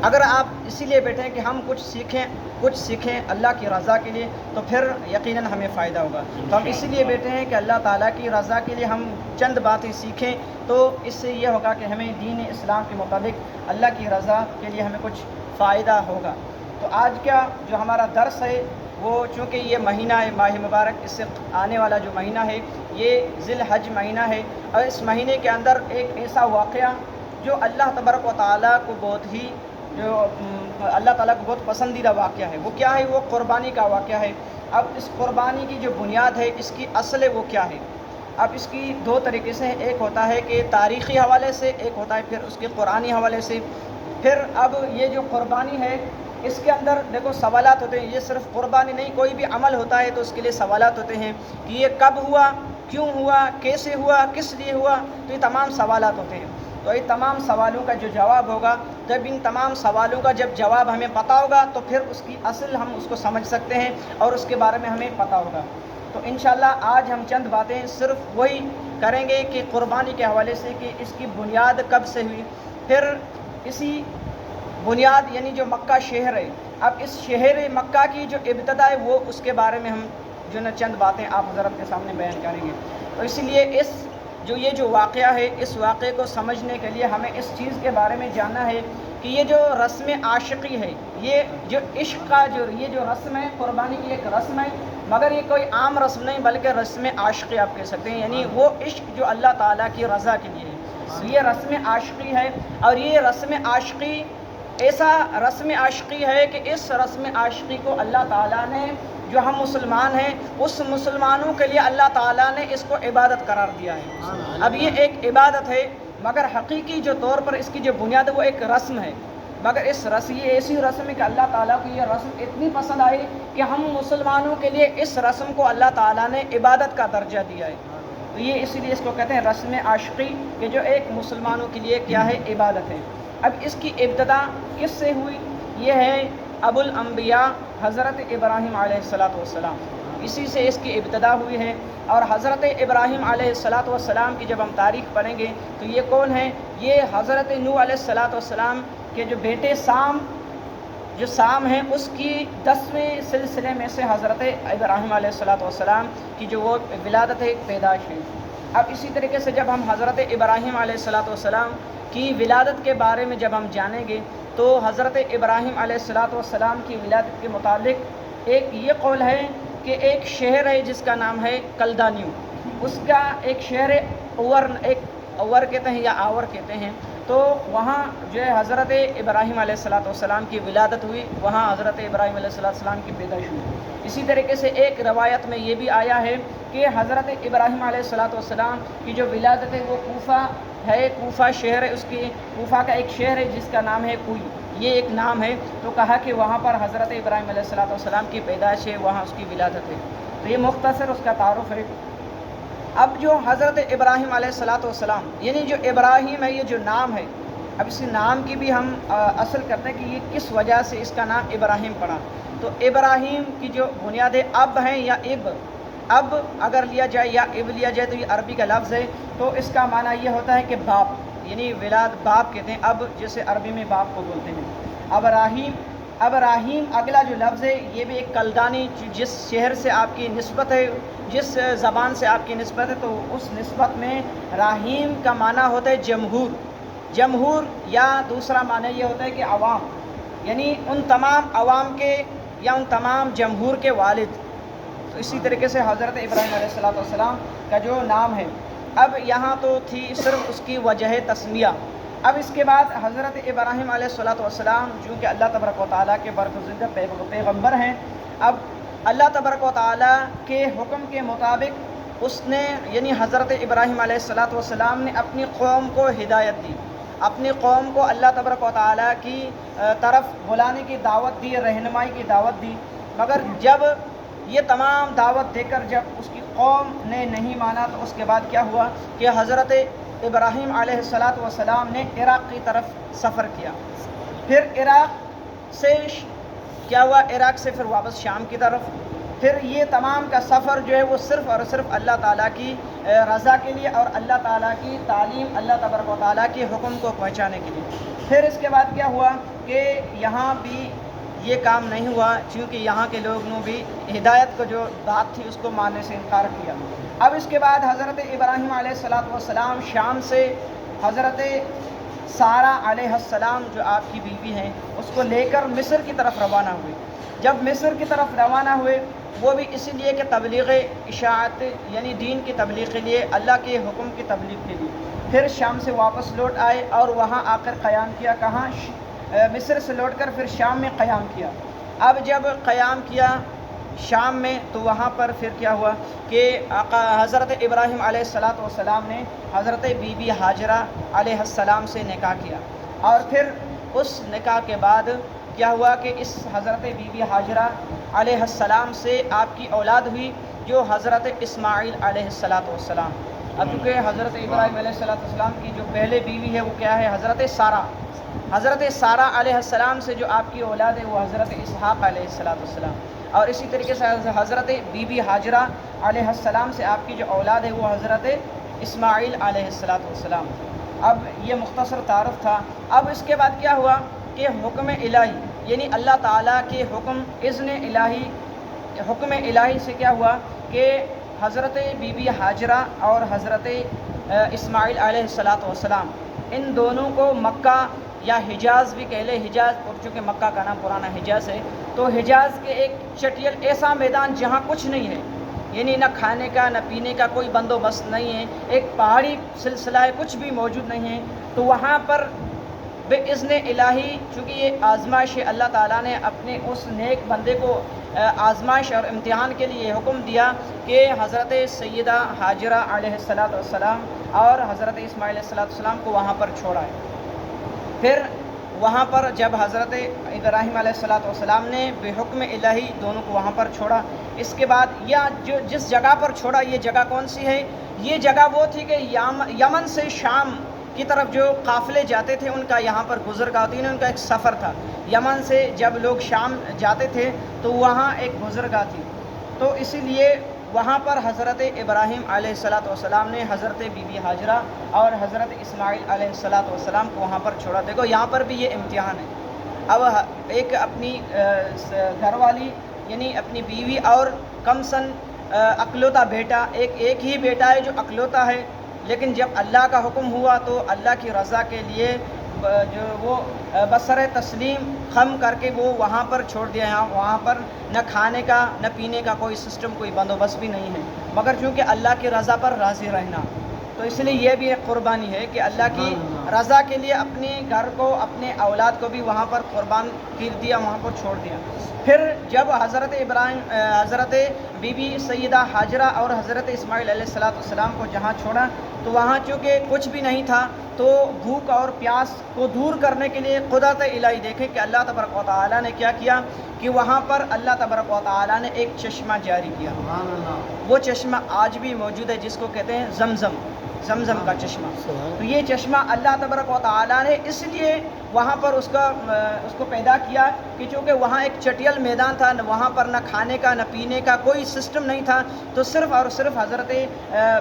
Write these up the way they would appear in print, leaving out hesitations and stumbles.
اگر آپ اسی لیے بیٹھے ہیں کہ ہم کچھ سیکھیں اللہ کی رضا کے لیے، تو پھر یقیناً ہمیں فائدہ ہوگا. تو ہم اسی لیے بیٹھے ہیں کہ اللہ تعالیٰ کی رضا کے لیے ہم چند باتیں سیکھیں، تو اس سے یہ ہوگا کہ ہمیں دین اسلام کے مطابق اللہ کی رضا کے لیے ہمیں کچھ فائدہ ہوگا. تو آج کا جو ہمارا درس ہے وہ چونکہ یہ مہینہ ہے ماہ مبارک، اس سے آنے والا جو مہینہ ہے یہ ذی الحج مہینہ ہے، اور اس مہینے کے اندر ایک ایسا واقعہ جو اللہ تبارک و تعالیٰ کو اللہ تعالیٰ کو بہت پسندیدہ واقعہ ہے، وہ کیا ہے؟ وہ قربانی کا واقعہ ہے. اب اس قربانی کی جو بنیاد ہے، اس کی اصل ہے وہ کیا ہے؟ اب اس کی دو طریقے سے، ایک ہوتا ہے کہ تاریخی حوالے سے، ایک ہوتا ہے پھر اس کے قرآنی حوالے سے. پھر اب یہ جو قربانی ہے اس کے اندر دیکھو سوالات ہوتے ہیں. یہ صرف قربانی نہیں، کوئی بھی عمل ہوتا ہے تو اس کے لیے سوالات ہوتے ہیں کہ یہ کب ہوا، کیوں ہوا، کیسے ہوا، کس لیے ہوا. تو یہ تمام سوالات ہوتے ہیں. تو یہ تمام سوالوں کا جو جواب ہوگا، جب ان تمام سوالوں کا جب جواب ہمیں پتہ ہوگا تو پھر اس کی اصل ہم اس کو سمجھ سکتے ہیں اور اس کے بارے میں ہمیں پتہ ہوگا. تو انشاءاللہ آج ہم چند باتیں صرف وہی کریں گے کہ قربانی کے حوالے سے کہ اس کی بنیاد کب سے ہوئی. پھر اسی بنیاد یعنی جو مکہ شہر ہے، اب اس شہر مکہ کی جو ابتدا ہے وہ اس کے بارے میں ہم جو نا چند باتیں آپ حضرت کے سامنے بیان کریں گے. تو اسی لیے یہ جو واقعہ ہے، اس واقعے کو سمجھنے کے لیے ہمیں اس چیز کے بارے میں جاننا ہے کہ یہ جو رسم عاشقی ہے، یہ جو عشق کا یہ جو رسم ہے، قربانی کی ایک رسم ہے، مگر یہ کوئی عام رسم نہیں بلکہ رسم عاشقی آپ کہہ سکتے ہیں، یعنی وہ عشق جو اللہ تعالیٰ کی رضا کے لیے ہے. یہ رسم عاشقی ہے، اور یہ رسم عاشقی ایسا رسم عاشقی ہے کہ اس رسم عاشقی کو اللہ تعالیٰ نے، جو ہم مسلمان ہیں اس مسلمانوں کے لیے اللہ تعالیٰ نے اس کو عبادت قرار دیا ہے. اب یہ ایک عبادت ہے، مگر حقیقی جو طور پر اس کی جو بنیاد ہے وہ ایک رسم ہے. مگر یہ ایسی رسم ہے کہ اللہ تعالیٰ کو یہ رسم اتنی پسند آئی کہ ہم مسلمانوں کے لیے اس رسم کو اللہ تعالیٰ نے عبادت کا درجہ دیا ہے. تو یہ اسی لیے اس کو کہتے ہیں رسم عاشقی، کہ جو ایک مسلمانوں کے لیے کیا ہے؟ عبادت ہے. اب اس کی ابتدا کس سے ہوئی؟ یہ ہے ابو الانبیاء حضرت ابراہیم علیہ السلام. اسی سے اس کی ابتدا ہوئی ہے. اور حضرت ابراہیم علیہ السلام کی جب ہم تاریخ پڑھیں گے تو یہ کون ہیں؟ یہ حضرت نوح علیہ السلام کے جو بیٹے سام ہیں، اس کی 10ویں سلسلے میں سے حضرت ابراہیم علیہ السلام کی جو وہ ولادت ہے، پیدائش ہے. اب اسی طریقے سے جب ہم حضرت ابراہیم علیہ السلام کی ولادت کے بارے میں جب ہم جانیں گے تو حضرت ابراہیم علیہ السلام کی ولادت کے متعلق ایک یہ قول ہے کہ ایک شہر ہے جس کا نام ہے کلدانیو. اس کا ایک شہر ہے اور کہتے ہیں یا آور کہتے ہیں. تو وہاں جو ہے حضرت ابراہیم علیہ السلام کی ولادت ہوئی، وہاں حضرت ابراہیم علیہ السلام کی پیدائش ہوئی. اسی طریقے سے ایک روایت میں یہ بھی آیا ہے کہ حضرت ابراہیم علیہ السلام کی جو ولادت ہے وہ کوفہ شہر ہے. اس کی کوفہ کا ایک شہر ہے جس کا نام ہے کوئی، یہ ایک نام ہے. تو کہا کہ وہاں پر حضرت ابراہیم علیہ السلام کی پیدائش ہے، وہاں اس کی ولادت ہے. تو یہ مختصر اس کا تعارف ہے. اب جو حضرت ابراہیم علیہ السلام یعنی جو ابراہیم ہے، یہ جو نام ہے، اب اس نام کی بھی ہم اصل کرتے ہیں کہ یہ کس وجہ سے اس کا نام ابراہیم پڑا. تو ابراہیم کی جو بنیاد ہے اب ہیں یا اب اگر لیا جائے یا اب لیا جائے تو یہ عربی کا لفظ ہے. تو اس کا معنی یہ ہوتا ہے کہ باپ، یعنی ولاد باپ کہتے ہیں. اب جیسے عربی میں باپ کو بولتے ہیں. ابراہیم اگلا جو لفظ ہے یہ بھی ایک کلدانی، جس شہر سے آپ کی نسبت ہے، جس زبان سے آپ کی نسبت ہے، تو اس نسبت میں راہیم کا معنی ہوتا ہے جمہور، یا دوسرا معنی یہ ہوتا ہے کہ عوام، یعنی ان تمام عوام کے یا ان تمام جمہور کے والد. تو اسی طریقے سے حضرت ابراہیم علیہ السلام کا جو نام ہے، اب یہاں تو تھی صرف اس کی وجہ تسمیہ. اب اس کے بعد حضرت ابراہیم علیہ السلام چونکہ اللہ تبارک و تعالیٰ کے برگزیدہ پیغمبر ہیں، اب اللہ تبارک و تعالیٰ کے حکم کے مطابق اس نے یعنی حضرت ابراہیم علیہ السلام نے اپنی قوم کو ہدایت دی، اپنی قوم کو اللہ تبارک و تعالیٰ کی طرف بلانے کی دعوت دی، رہنمائی کی دعوت دی. مگر جب یہ تمام دعوت دے کر جب اس کی قوم نے نہیں مانا تو اس کے بعد کیا ہوا کہ حضرت ابراہیم علیہ السلام نے عراق کی طرف سفر کیا. پھر عراق سے کیا ہوا؟ عراق سے پھر واپس شام کی طرف، پھر یہ تمام کا سفر جو ہے وہ صرف اور صرف اللہ تعالیٰ کی رضا کے لیے اور اللہ تعالیٰ کی تعلیم، اللہ تبارک و تعالیٰ کے حکم کو پہنچانے کے لیے۔ پھر اس کے بعد کیا ہوا کہ یہاں بھی یہ کام نہیں ہوا، چونکہ یہاں کے لوگوں نے بھی ہدایت کو جو بات تھی اس کو ماننے سے انکار کیا۔ اب اس کے بعد حضرت ابراہیم علیہ السلام شام سے حضرت سارہ علیہ السلام جو آپ کی بیوی ہیں اس کو لے کر مصر کی طرف روانہ ہوئے۔ جب مصر کی طرف روانہ ہوئے وہ بھی اسی لیے کہ تبلیغ اشاعت یعنی دین کی تبلیغ کے لیے، اللہ کے حکم کی تبلیغ کے لیے۔ پھر شام سے واپس لوٹ آئے اور وہاں آ کر قیام کیا۔ کہاں؟ مصر سے لوٹ کر پھر شام میں قیام کیا۔ اب جب قیام کیا شام میں تو وہاں پر پھر کیا ہوا کہ حضرت ابراہیم علیہ السلام نے حضرت بی بی ہاجرہ علیہ السلام سے نکاح کیا، اور پھر اس نکاح کے بعد کیا ہوا کہ اس حضرت بی بی ہاجرہ علیہ السلام سے آپ کی اولاد ہوئی جو حضرت اسماعیل علیہ السلام۔ اب چونکہ حضرت ابراہیم علیہ السلام کی جو پہلے بیوی ہے وہ کیا ہے؟ حضرت سارہ۔ حضرت سارہ علیہ السلام سے جو آپ کی اولاد ہے وہ حضرت اسحاق علیہ السلام، اور اسی طریقے سے حضرت بی بی ہاجرہ علیہ السلام سے آپ کی جو اولاد ہے وہ حضرت اسماعیل علیہ السلام۔ اب یہ مختصر تعارف تھا۔ اب اس کے بعد کیا ہوا کہ حکم الہی یعنی اللہ تعالیٰ کے حکم، اذن الہی، حکم الہی سے کیا ہوا کہ حضرت بی بی ہاجرہ اور حضرت اسماعیل علیہ السلام ان دونوں کو مکہ یا حجاز بھی کہہ لے، حجاز، اور چونکہ مکہ کا نام پرانا حجاز ہے تو حجاز کے ایک چٹیل ایسا میدان جہاں کچھ نہیں ہے، یعنی نہ کھانے کا نہ پینے کا کوئی بندوبست نہیں ہے، ایک پہاڑی سلسلہ ہے، کچھ بھی موجود نہیں ہے، تو وہاں پر بے اذن الہی، چونکہ یہ آزمائش ہے، اللہ تعالیٰ نے اپنے اس نیک بندے کو آزمائش اور امتحان کے لیے حکم دیا کہ حضرت سیدہ ہاجرہ علیہ السلام اور حضرت اسماعیل علیہ السلام کو وہاں پر چھوڑا ہے۔ پھر وہاں پر جب حضرت ابراہیم علیہ السلام نے بے حکم الہی دونوں کو وہاں پر چھوڑا، اس کے بعد یا جو جس جگہ پر چھوڑا یہ جگہ کون سی ہے؟ یہ جگہ وہ تھی کہ یمن سے شام کی طرف جو قافلے جاتے تھے ان کا یہاں پر گزرگاہ تھی، ان کا ایک سفر تھا۔ یمن سے جب لوگ شام جاتے تھے تو وہاں ایک گزرگاہ تھی، تو اسی لیے وہاں پر حضرت ابراہیم علیہ السلام نے حضرت بی بی ہاجرہ اور حضرت اسماعیل علیہ السلام کو وہاں پر چھوڑا۔ دیکھو یہاں پر بھی یہ امتحان ہے۔ اب ایک اپنی گھر والی یعنی اپنی بیوی اور کم سن اکلوتا بیٹا، ایک ہی بیٹا ہے جو اکلوتا ہے، لیکن جب اللہ کا حکم ہوا تو اللہ کی رضا کے لیے جو وہ بسر تسلیم خم کر کے وہ وہاں پر چھوڑ دیا۔ وہاں پر نہ کھانے کا نہ پینے کا کوئی سسٹم، کوئی بندوبست بھی نہیں ہے، مگر چونکہ اللہ کی رضا پر راضی رہنا، تو اس لیے یہ بھی ایک قربانی ہے کہ اللہ کی رضا کے لیے اپنے گھر کو، اپنے اولاد کو بھی وہاں پر قربان کر دیا، وہاں پر چھوڑ دیا۔ پھر جب حضرت بی بی سیدہ ہاجرہ اور حضرت اسماعیل علیہ السلام کو جہاں چھوڑا تو وہاں چونکہ کچھ بھی نہیں تھا، تو بھوک اور پیاس کو دور کرنے کے لیے قدرت الہی دیکھیں کہ اللہ تبارک و تعالیٰ نے کیا کیا کہ وہاں پر اللہ تبارک و تعالیٰ نے ایک چشمہ جاری کیا۔ وہ چشمہ آج بھی موجود ہے جس کو کہتے ہیں زمزم کا چشمہ۔ تو یہ چشمہ اللہ تبارک و تعالیٰ نے اس لیے وہاں پر اس کو پیدا کیا کہ چونکہ وہاں ایک چٹیل میدان تھا، وہاں پر نہ کھانے کا نہ پینے کا کوئی سسٹم نہیں تھا، تو صرف اور صرف حضرت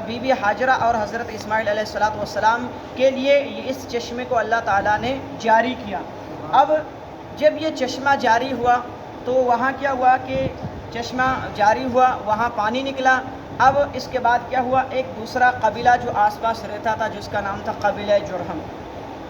بی بی ہاجرہ اور حضرت اسماعیل علیہ السلام کے لیے اس چشمے کو اللہ تعالیٰ نے جاری کیا۔ اب جب یہ چشمہ جاری ہوا تو وہاں کیا ہوا کہ چشمہ جاری ہوا، وہاں پانی نکلا۔ اب اس کے بعد کیا ہوا، ایک دوسرا قبیلہ جو آس پاس رہتا تھا جس کا نام تھا قبیلہ جرہم،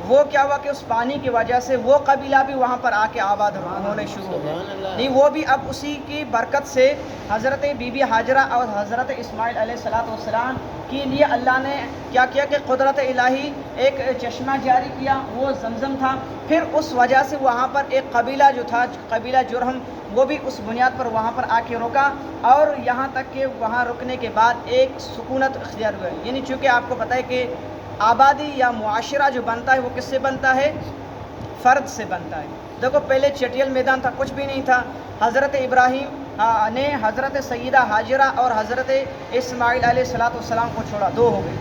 وہ کیا ہوا کہ اس پانی کی وجہ سے وہ قبیلہ بھی وہاں پر آ کے آباد ہونے شروع ہو گئے، نہیں وہ بھی اب اسی کی برکت سے حضرت بی بی ہاجرہ اور حضرت اسماعیل علیہ السلام کے لیے اللہ نے کیا کیا کہ قدرت الہی ایک چشمہ جاری کیا، وہ زمزم تھا۔ پھر اس وجہ سے وہاں پر ایک قبیلہ جو تھا قبیلہ جرہم، وہ بھی اس بنیاد پر وہاں پر آ کے رکا، اور یہاں تک کہ وہاں رکنے کے بعد ایک سکونت اختیار ہوئے، یعنی چونکہ آپ کو پتہ ہے کہ آبادی یا معاشرہ جو بنتا ہے وہ کس سے بنتا ہے؟ فرد سے بنتا ہے۔ دیکھو پہلے چٹیل میدان تھا، کچھ بھی نہیں تھا، حضرت ابراہیم نے حضرت سیدہ ہاجرہ اور حضرت اسماعیل علیہ السلام کو چھوڑا، دو ہو گئے۔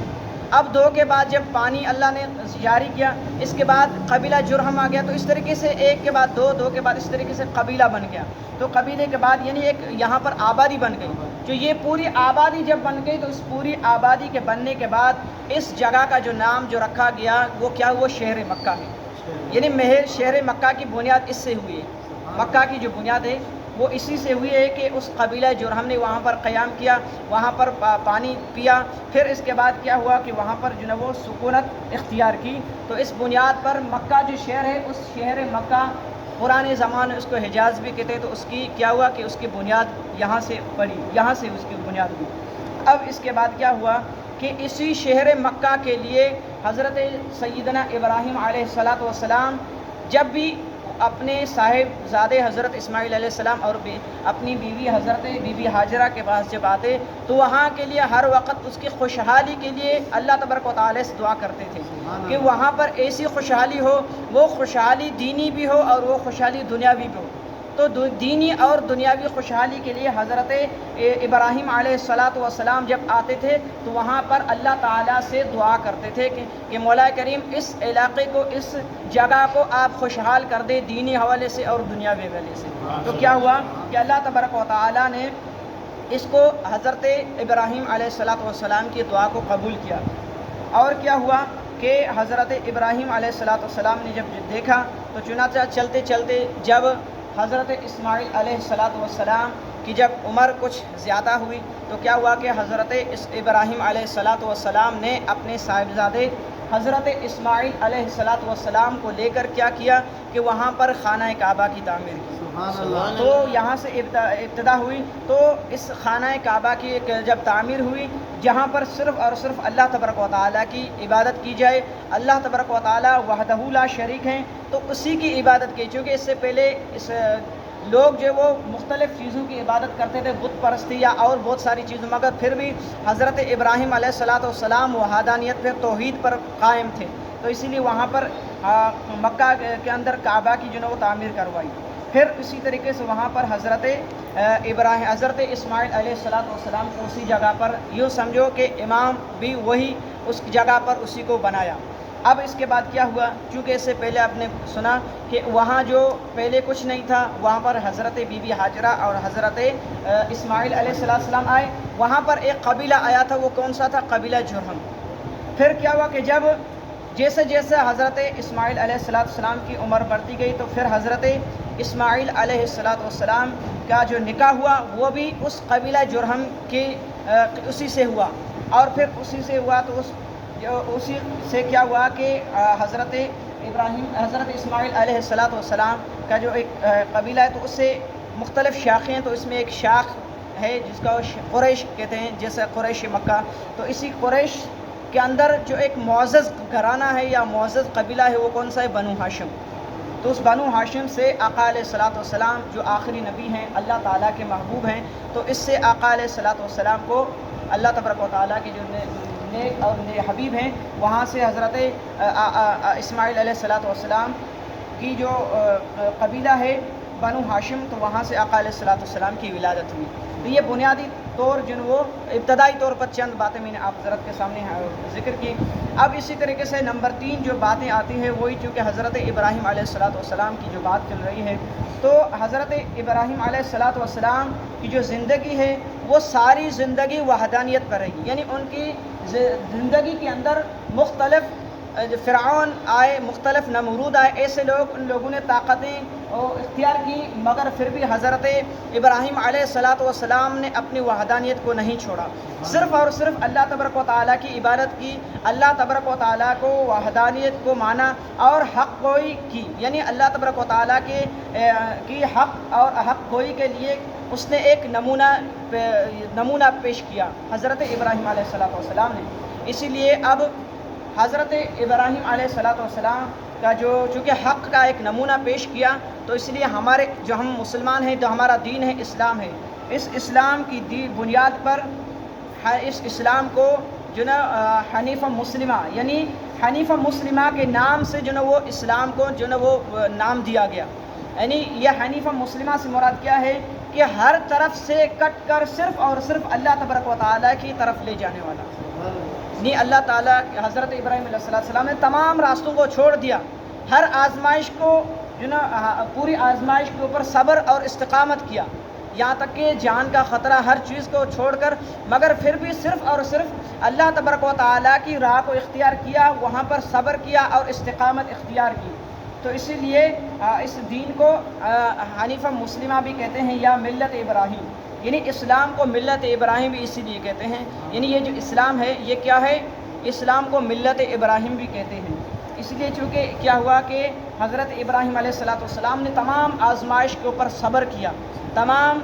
اب 2 کے بعد جب پانی اللہ نے جاری کیا، اس کے بعد قبیلہ جرہم آ گیا، تو اس طریقے سے 1 کے بعد 2، 2 کے بعد اس طریقے سے قبیلہ بن گیا. تو قبیلے کے بعد یعنی ایک یہاں پر آبادی بن گئی. جو یہ پوری آبادی جب بن گئی تو اس پوری آبادی کے بننے کے بعد اس جگہ کا جو نام جو رکھا گیا وہ کیا، وہ شہر مکہ ہے. یعنی شہر مکہ کی بنیاد اس سے ہوئی ہے. مکہ کی جو بنیاد ہے وہ اسی سے ہوئی ہے کہ اس قبیلہ جرہم نے وہاں پر قیام کیا، وہاں پر پانی پیا، پھر اس کے بعد کیا ہوا کہ وہاں پر جو ہے وہ سکونت اختیار کی. تو اس بنیاد پر مکہ جو شہر ہے، اس شہر مکہ پرانے زمانے اس کو حجاز بھی کہتے ہیں، تو اس کی کیا ہوا کہ اس کی بنیاد یہاں سے پڑی، یہاں سے اس کی بنیاد ہوئی. اب اس کے بعد کیا ہوا کہ اسی شہر مکہ کے لیے حضرت سیدنا ابراہیم علیہ السلام جب بھی اپنے صاحب زادے حضرت اسماعیل علیہ السلام اور اپنی بیوی حضرت بی بی ہاجرہ کے پاس جب آتے تو وہاں کے لیے ہر وقت اس کی خوشحالی کے لیے اللہ تبارک و تعالیٰ سے دعا کرتے تھے کہ وہاں پر ایسی خوشحالی ہو، وہ خوشحالی دینی بھی ہو اور وہ خوشحالی دنیاوی بھی ہو. تو دینی اور دنیاوی خوشحالی کے لیے حضرت ابراہیم علیہ السلام جب آتے تھے تو وہاں پر اللہ تعالیٰ سے دعا کرتے تھے کہ مولا کریم اس علاقے کو، اس جگہ کو آپ خوشحال کر دے دینی حوالے سے اور دنیاوی حوالے سے. تو کیا ہوا کہ اللہ تبارک و تعالیٰ نے اس کو حضرت ابراہیم علیہ السلام کی دعا کو قبول کیا. اور کیا ہوا کہ حضرت ابراہیم علیہ السلام نے جب دیکھا تو چنانچہ چلتے چلتے جب حضرت اسماعیل علیہ السلام کی جب عمر کچھ زیادہ ہوئی تو کیا ہوا کہ حضرت ابراہیم علیہ السلام نے اپنے صاحبزادے حضرت اسماعیل علیہ السلام کو لے کر کیا کیا کہ وہاں پر خانہ کعبہ کی تعمیر کی. تو یہاں سے ابتدا ہوئی. تو اس خانہ کعبہ کی جب تعمیر ہوئی جہاں پر صرف اور صرف اللہ تبارک و تعالیٰ کی عبادت کی جائے، اللہ تبارک و تعالیٰ وحدہ لا شریک ہیں، تو اسی کی عبادت کی. چونکہ اس سے پہلے لوگ جو وہ مختلف چیزوں کی عبادت کرتے تھے، بت پرستی یا اور بہت ساری چیزوں، مگر پھر بھی حضرت ابراہیم علیہ السلام وحدانیت پہ توحید پر قائم تھے. تو اسی لیے وہاں پر مکہ کے اندر کعبہ کی جو ہے وہ تعمیر کروائی. پھر اسی طریقے سے وہاں پر حضرت اسماعیل علیہ السلام کو اسی جگہ پر یوں سمجھو کہ امام بھی وہی اس جگہ پر اسی کو بنایا. اب اس کے بعد کیا ہوا، چونکہ اس سے پہلے آپ نے سنا کہ وہاں جو پہلے کچھ نہیں تھا، وہاں پر حضرت بی بی ہاجرہ اور حضرت اسماعیل علیہ السلام آئے. وہاں پر ایک قبیلہ آیا تھا، وہ کون سا تھا؟ قبیلہ جرہم. پھر کیا ہوا کہ جب جیسے جیسے حضرت اسماعیل علیہ السلام کی عمر بڑھتی گئی تو پھر حضرت اسماعیل علیہ السلام کا جو نکاح ہوا وہ بھی اس قبیلہ جرہم کے اسی سے ہوا. اور پھر اسی سے ہوا تو اسی سے کیا ہوا کہ حضرت اسماعیل علیہ السلام کا جو ایک قبیلہ ہے تو اس سے مختلف شاخیں ہیں. تو اس میں ایک شاخ ہے جس کا قریش کہتے ہیں، جیسے قریش مکہ. تو اسی قریش کے اندر جو ایک معزز گھرانہ ہے یا معزز قبیلہ ہے وہ کون سا ہے؟ بنو ہاشم. تو اس بنو ہاشم سے آقا علیہ السلام جو آخری نبی ہیں، اللہ تعالیٰ کے محبوب ہیں، تو اس سے آقا علیہ السلام کو اللہ تبارک و تعالیٰ کے جو نیک اور حبیب ہیں وہاں سے حضرت اسماعیل علیہ السلام کی جو قبیلہ ہے بنو ہاشم، تو وہاں سے آقا علیہ السلام کی ولادت ہوئی. تو یہ بنیادی طور جن وہ ابتدائی طور پر چند باتیں میں نے آپ حضرت کے سامنے ذکر کی. اب اسی طریقے سے نمبر 3 جو باتیں آتی ہیں وہی چونکہ حضرت ابراہیم علیہ السلام کی جو بات چل رہی ہے، تو حضرت ابراہیم علیہ السلام کی جو زندگی ہے وہ ساری زندگی وحدانیت پر رہی. یعنی ان کی زندگی کے اندر مختلف فرعون آئے، مختلف نمرود آئے، ایسے لوگ، ان لوگوں نے طاقتیں اختیار کی، مگر پھر بھی حضرت ابراہیم علیہ السلام نے اپنی وحدانیت کو نہیں چھوڑا. صرف اور صرف اللہ تبارک و تعالیٰ کی عبادت کی، اللہ تبارک و تعالیٰ کو وحدانیت کو مانا اور حق گوئی کی. یعنی اللہ تبارک و تعالیٰ کی حق اور حق گوئی کے لیے اس نے ایک نمونہ پیش کیا حضرت ابراہیم علیہ السلام نے. اسی لیے اب حضرت ابراہیم علیہ السلام کا جو چونکہ حق کا ایک نمونہ پیش کیا، تو اس لیے ہمارے جو ہم مسلمان ہیں، جو ہمارا دین ہے اسلام ہے، اس اسلام کی بنیاد پر اس اسلام کو جو نا حنیفہ مسلمہ، یعنی حنیفہ مسلمہ کے نام سے جو نا وہ اسلام کو جو نا وہ نام دیا گیا. یعنی یہ حنیفہ مسلمہ سے مراد کیا ہے کہ ہر طرف سے کٹ کر صرف اور صرف اللہ تبارک و تعالیٰ کی طرف لے جانے والا. نہیں اللہ تعالیٰ حضرت ابراہیم علیہ السلام نے تمام راستوں کو چھوڑ دیا، ہر آزمائش کو جو نا پوری آزمائش کے اوپر صبر اور استقامت کیا، یہاں تک کہ جان کا خطرہ ہر چیز کو چھوڑ کر، مگر پھر بھی صرف اور صرف اللہ تبارک و تعالیٰ کی راہ کو اختیار کیا، وہاں پر صبر کیا اور استقامت اختیار کی۔ تو اسی لیے اس دین کو حنیفہ مسلمہ بھی کہتے ہیں یا ملت ابراہیم، یعنی اسلام کو ملت ابراہیم بھی اسی لیے کہتے ہیں، یعنی یہ جو اسلام ہے یہ کیا ہے، اسلام کو ملت ابراہیم بھی کہتے ہیں۔ اس لیے چونکہ کیا ہوا کہ حضرت ابراہیم علیہ السلام نے تمام آزمائش کے اوپر صبر کیا، تمام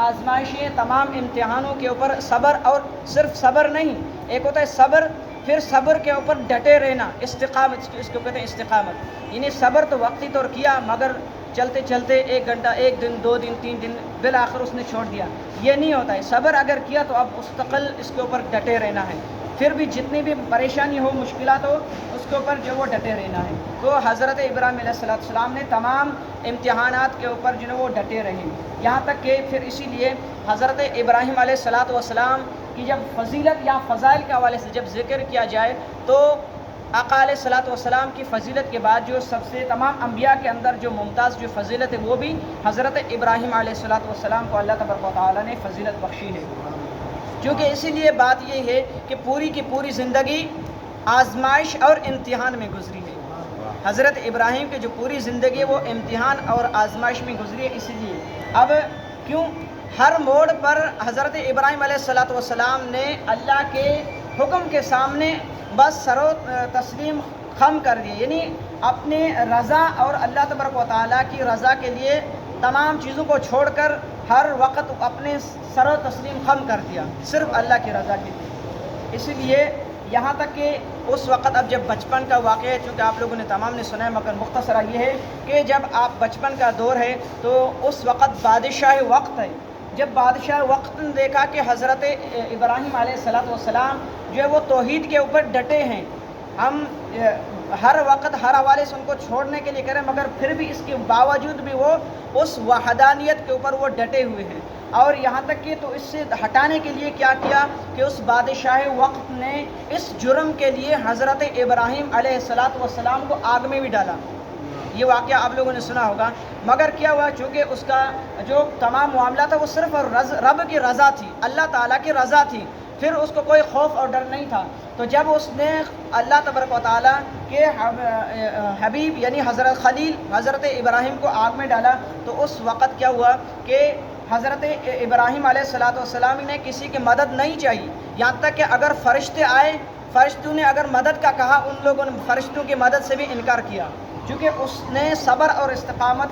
آزمائشیں، تمام امتحانوں کے اوپر صبر، اور صرف صبر نہیں، ایک ہوتا ہے صبر، پھر صبر کے اوپر ڈٹے رہنا، استقامت، اس کو کہتے ہیں استقامت، یعنی صبر تو وقتی طور کیا، مگر چلتے چلتے 1 گھنٹہ، 1 دن، 2 دن، 3 دن، بالآخر اس نے چھوڑ دیا، یہ نہیں ہوتا ہے۔ صبر اگر کیا تو اب مستقل اس کے اوپر ڈٹے رہنا ہے، پھر بھی جتنی بھی پریشانی ہو، مشکلات ہو، اس کے اوپر جو وہ ڈٹے رہنا ہے۔ تو حضرت ابراہیم علیہ السلام نے تمام امتحانات کے اوپر جو ہے وہ ڈٹے رہے، یہاں تک کہ پھر اسی لیے حضرت ابراہیم علیہ السلام کی جب فضیلت یا فضائل کے حوالے سے جب ذکر کیا جائے تو آقا علیہ السلام کی فضیلت کے بعد جو سب سے تمام انبیاء کے اندر جو ممتاز جو فضیلت ہے وہ بھی حضرت ابراہیم علیہ السلام کو اللہ تبارک و تعالیٰ نے فضیلت بخشی ہے۔ کیونکہ اسی لیے بات یہ ہے کہ پوری کی پوری زندگی آزمائش اور امتحان میں گزری ہے، حضرت ابراہیم کی جو پوری زندگی ہے وہ امتحان اور آزمائش میں گزری ہے۔ اسی لیے اب کیوں ہر موڑ پر حضرت ابراہیم علیہ السلام نے اللہ کے حکم کے سامنے بس سر و تسلیم خم کر دیے، یعنی اپنے رضا اور اللہ تبارک و تعالیٰ کی رضا کے لیے تمام چیزوں کو چھوڑ کر ہر وقت اپنے سر و تسلیم خم کر دیا، صرف اللہ کی رضا کے لیے۔ اسی لیے یہاں تک کہ اس وقت اب جب بچپن کا واقعہ ہے، چونکہ آپ لوگوں نے تمام نے سنا ہے، مگر مختصرہ یہ ہے کہ جب آپ بچپن کا دور ہے تو اس وقت بادشاہ وقت ہے، جب بادشاہ وقت نے دیکھا کہ حضرت ابراہیم علیہ السلام جو ہے وہ توحید کے اوپر ڈٹے ہیں، ہم ہر وقت ہر حوالے سے ان کو چھوڑنے کے لیے کریں، مگر پھر بھی اس کے باوجود بھی وہ اس وحدانیت کے اوپر وہ ڈٹے ہوئے ہیں، اور یہاں تک کہ تو اس سے ہٹانے کے لیے کیا کیا کہ اس بادشاہ وقت نے اس جرم کے لیے حضرت ابراہیم علیہ السلام کو آگ میں بھی ڈالا۔ یہ واقعہ آپ لوگوں نے سنا ہوگا، مگر کیا ہوا، چونکہ اس کا جو تمام معاملہ تھا وہ صرف رب کی رضا تھی، اللہ تعالیٰ کی رضا تھی، پھر اس کو کوئی خوف اور ڈر نہیں تھا۔ تو جب اس نے اللہ تبارک و تعالیٰ کے حبیب یعنی حضرت خلیل حضرت ابراہیم کو آگ میں ڈالا، تو اس وقت کیا ہوا کہ حضرت ابراہیم علیہ السلام نے کسی کی مدد نہیں چاہی، یہاں تک کہ اگر فرشتے آئے، فرشتوں نے اگر مدد کا کہا، ان لوگوں نے فرشتوں کی مدد سے بھی انکار کیا، چونکہ اس نے صبر اور استقامت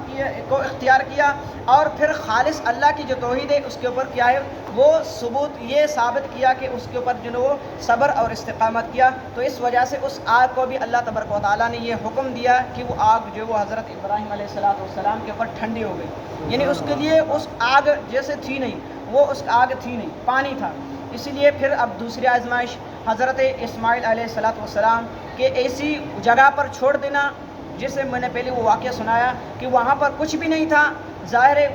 کو اختیار کیا، اور پھر خالص اللہ کی جو توحید ہے اس کے اوپر کیا ہے وہ ثبوت یہ ثابت کیا کہ اس کے اوپر جو وہ صبر اور استقامت کیا۔ تو اس وجہ سے اس آگ کو بھی اللہ تبارک و تعالیٰ نے یہ حکم دیا کہ وہ آگ جو وہ حضرت ابراہیم علیہ السلام کے اوپر ٹھنڈی ہو گئی، یعنی اس کے لیے اس آگ جیسے تھی نہیں، وہ اس آگ تھی نہیں، پانی تھا۔ اسی لیے پھر اب دوسری آزمائش حضرت اسماعیل علیہ السلام کے ایسی جگہ پر چھوڑ دینا، جسے میں نے پہلے وہ واقعہ سنایا کہ وہاں پر کچھ بھی نہیں تھا، ظاہر ہے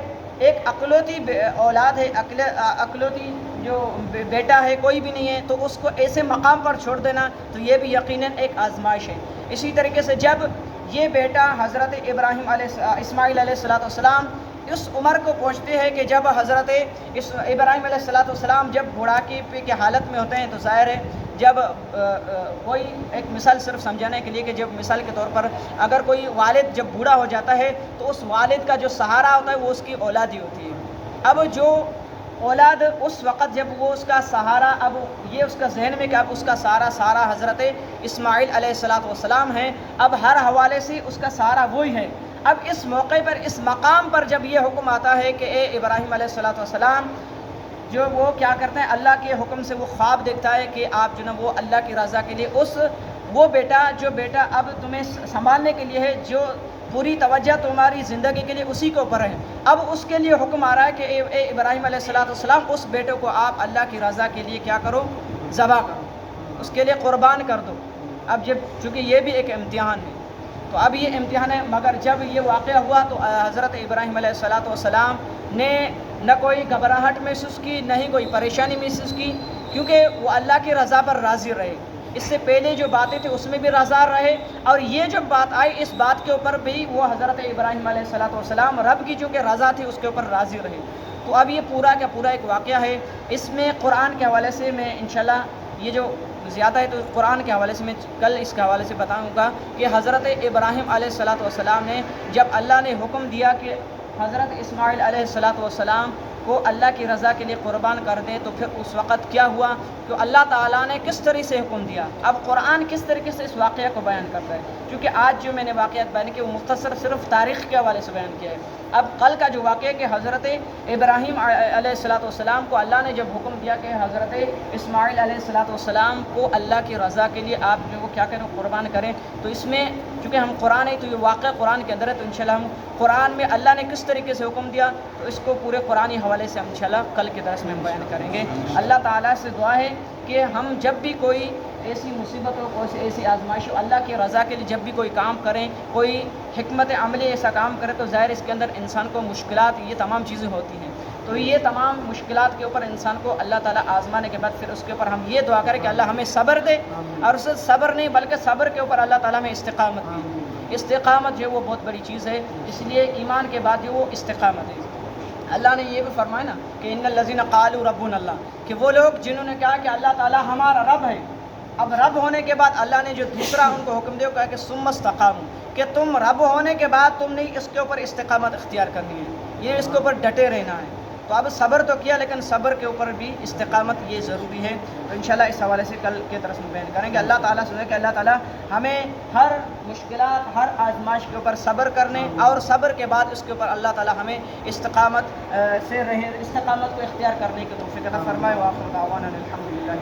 ایک اکلوتی اولاد ہے، اکلوتی جو بیٹا ہے، کوئی بھی نہیں ہے، تو اس کو ایسے مقام پر چھوڑ دینا تو یہ بھی یقیناً ایک آزمائش ہے۔ اسی طریقے سے جب یہ بیٹا حضرت اسماعیل علیہ السلام اس عمر کو پہنچتے ہیں کہ جب حضرت ابراہیم علیہ السلام جب بوڑھاپے کی حالت میں ہوتے ہیں، تو ظاہر ہے جب کوئی ایک مثال صرف سمجھانے کے لیے کہ جب مثال کے طور پر اگر کوئی والد جب بوڑھا ہو جاتا ہے تو اس والد کا جو سہارا ہوتا ہے وہ اس کی اولاد ہی ہوتی ہے۔ اب جو اولاد اس وقت جب وہ اس کا سہارا، اب یہ اس کا ذہن میں کہ اب اس کا سہارا حضرت اسماعیل علیہ السلام ہے، اب ہر حوالے سے اس کا سہارا وہی ہے۔ اب اس موقع پر اس مقام پر جب یہ حکم آتا ہے کہ اے ابراہیم علیہ السلام، جو وہ کیا کرتے ہیں اللہ کے حکم سے وہ خواب دیکھتا ہے کہ آپ جو نا وہ اللہ کی رضا کے لیے وہ بیٹا اب تمہیں سنبھالنے کے لیے ہے، جو پوری توجہ تمہاری زندگی کے لیے اسی کے اوپر ہے، اب اس کے لیے حکم آ رہا ہے کہ اے ابراہیم علیہ السلام اس بیٹے کو آپ اللہ کی رضا کے لیے کیا کرو، ذبح کرو، اس کے لیے قربان کر دو۔ اب جب چونکہ یہ بھی ایک امتحان ہے تو اب یہ امتحان ہے، مگر جب یہ واقعہ ہوا تو حضرت ابراہیم علیہ السلام نے نہ کوئی گھبراہٹ محسوس کی، نہ ہی کوئی پریشانی محسوس کی، کیونکہ وہ اللہ کی رضا پر راضی رہے. اس سے پہلے جو باتیں تھیں اس میں بھی رضا رہے، اور یہ جو بات آئی اس بات کے اوپر بھی وہ حضرت ابراہیم علیہ السلام رب کی جو کہ رضا تھی اس کے اوپر راضی رہے. تو اب یہ پورا کا پورا ایک واقعہ ہے. اس میں قرآن کے حوالے سے میں انشاءاللہ یہ جو زیادہ ہے تو قرآن کے حوالے سے میں کل اس کے حوالے سے بتاؤں گا کہ حضرت ابراہیم علیہ السلام نے جب اللہ نے حکم دیا کہ حضرت اسماعیل علیہ السلام کو اللہ کی رضا کے لیے قربان کر دیں، تو پھر اس وقت کیا ہوا کہ اللہ تعالیٰ نے کس طرح سے حکم دیا. اب قرآن کس طریقے سے اس واقعہ کو بیان کرتا ہے، کیونکہ آج جو میں نے واقعات بیان کیے وہ مختصر صرف تاریخ کے حوالے سے بیان کیا ہے. اب کل کا جو واقعہ کہ حضرت ابراہیم علیہ السلام کو اللہ نے جب حکم دیا کہ حضرت اسماعیل علیہ السلام کو اللہ کی رضا کے لیے آپ جو وہ کیا کریں قربان کریں، تو اس میں چونکہ ہم قرآن ہے تو یہ واقعہ قرآن کے اندر ہے، تو انشاءاللہ ہم قرآن میں اللہ نے کس طریقے سے حکم دیا تو اس کو پورے قرآنی حوالے سے ہم انشاءاللہ کل کے درس میں ہم بیان کریں گے. اللہ تعالیٰ سے دعا ہے کہ ہم جب بھی کوئی ایسی مصیبت ہو، کوئی ایسی آزمائش ہو، اللہ کی رضا کے لیے جب بھی کوئی کام کریں، کوئی حکمت عملی ایسا کام کرے، تو ظاہر اس کے اندر انسان کو مشکلات یہ تمام چیزیں ہوتی ہیں. تو یہ تمام مشکلات کے اوپر انسان کو اللہ تعالیٰ آزمانے کے بعد پھر اس کے اوپر ہم یہ دعا کریں کہ اللہ ہمیں صبر دے، اور اسے صبر نہیں بلکہ صبر کے اوپر اللہ تعالیٰ ہمیں استقامت دے. استقامت جو ہے وہ بہت بڑی چیز ہے، اس لیے ایمان کے بعد جو وہ استقامت ہے. اللہ نے یہ بھی فرمایا نا کہ ان الذین قالوا ربنا اللہ، کہ وہ لوگ جنہوں نے کہا کہ اللہ تعالیٰ ہمارا رب ہے. اب رب ہونے کے بعد اللہ نے جو دوسرا ان کو حکم دیا کہا کہ ثم استقاموا، کہ تم رب ہونے کے بعد تم نے اس کے اوپر استقامت اختیار کرنی ہے، یہ اس کے اوپر ڈٹے رہنا ہے. تو اب صبر تو کیا لیکن صبر کے اوپر بھی استقامت یہ ضروری ہے. تو انشاءاللہ اس حوالے سے کل کے درس میں بیان کریں گے. اللہ تعالیٰ سے کہ اللہ تعالیٰ ہمیں ہر مشکلات ہر آزمائش کے اوپر صبر کرنے اور صبر کے بعد اس کے اوپر اللہ تعالیٰ ہمیں استقامت سے رہے، استقامت کو اختیار کرنے کی توفیق عطا فرمائے. وآخر دعوانا الحمدللہ.